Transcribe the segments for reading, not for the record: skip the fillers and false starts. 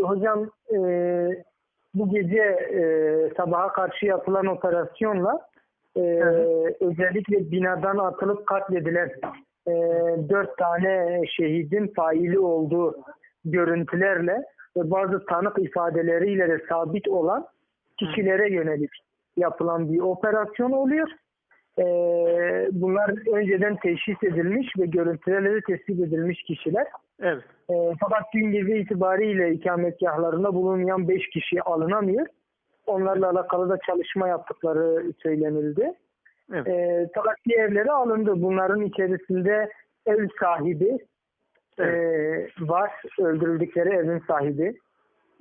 hocam bu gece sabaha karşı yapılan operasyonla özellikle binadan atılıp katledilen 4 tane şehidin faili olduğu görüntülerle ve bazı tanık ifadeleriyle de sabit olan kişilere yönelik yapılan bir operasyon oluyor. Bunlar önceden teşhis edilmiş ve görüntülerle de tespit edilmiş kişiler. Evet. Fakat dün gece itibariyle ikametgahlarında bulunmayan 5 kişi alınamıyor. Onlarla alakalı da çalışma yaptıkları söylenildi. Evet. Fakat diğerleri alındı. Bunların içerisinde ev sahibi var. Öldürüldükleri evin sahibi. Evet.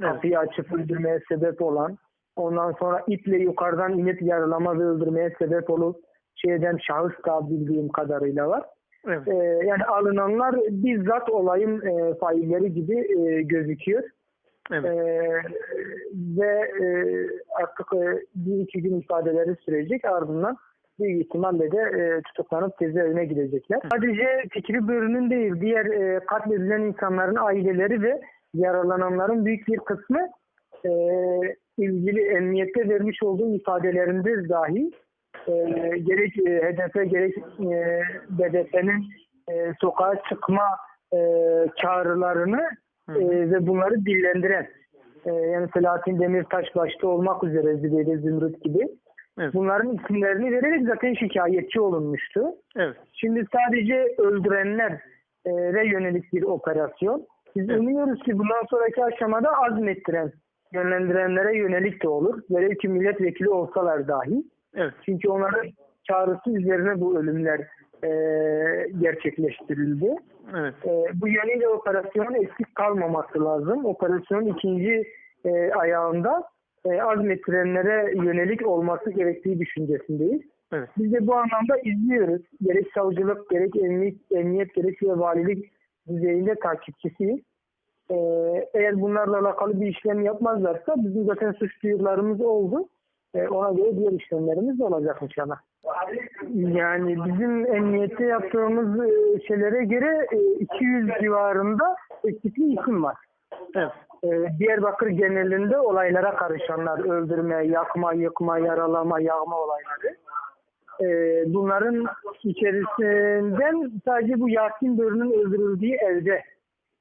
Kapıyı açıp öldürmeye sebep olan. Ondan sonra iple yukarıdan inip yaralama ve öldürmeye sebep olup şahıs da bildiğim kadarıyla var. Evet. Yani alınanlar bizzat olayın failleri gibi gözüküyor. Evet. Ve artık bir iki gün ifadeleri sürecek, ardından büyük ihtimalle de tutuklanıp cezaevine gidecekler. Sadece Fikri Börü'nün değil, diğer katledilen insanların aileleri ve yaralananların büyük bir kısmı ilgili emniyette vermiş olduğu ifadelerinde dahi gerek HDP gerek BDP'nin sokağa çıkma çağrılarını ve bunları dillendiren, yani Selahattin Demirtaş başta olmak üzere Zübeyde Zümrüt gibi, Evet. bunların isimlerini vererek zaten şikayetçi olunmuştu. Evet. Şimdi sadece öldürenlere yönelik bir operasyon. Biz umuyoruz ki bundan sonraki aşamada azmettiren, yönlendirenlere yönelik de olur. Velev ki milletvekili olsalar dahi. Evet. Çünkü onların çağrısı üzerine bu ölümler gerçekleştirildi. Evet. Bu yönüyle operasyonun eksik kalmaması lazım. Operasyonun ikinci ayağında azmettirenlere yönelik olması gerektiği düşüncesindeyiz. Evet. Biz de bu anlamda izliyoruz. Gerek savcılık, gerek emniyet, gerek valilik düzeyinde takipçisiyiz. Eğer bunlarla alakalı bir işlem yapmazlarsa bizim zaten suç duyurularımız oldu. Ona göre diğer işlemlerimiz de olacak inşallah. Yani bizim emniyette yaptığımız şeylere göre 200 civarında eksikli isim var. Evet. Diyarbakır genelinde olaylara karışanlar, öldürme, yakma, yıkma, yaralama, yağma olayları. Bunların içerisinden sadece bu Yasin Börü'nün öldürüldüğü evde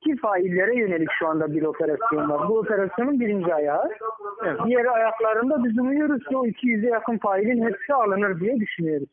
ki faillere yönelik şu anda bir operasyon var. Bu operasyonun birinci ayağı. Evet. Diğer ayaklarında biz umuyoruz ki o 200'e yakın failin hepsi alınır diye düşünüyoruz.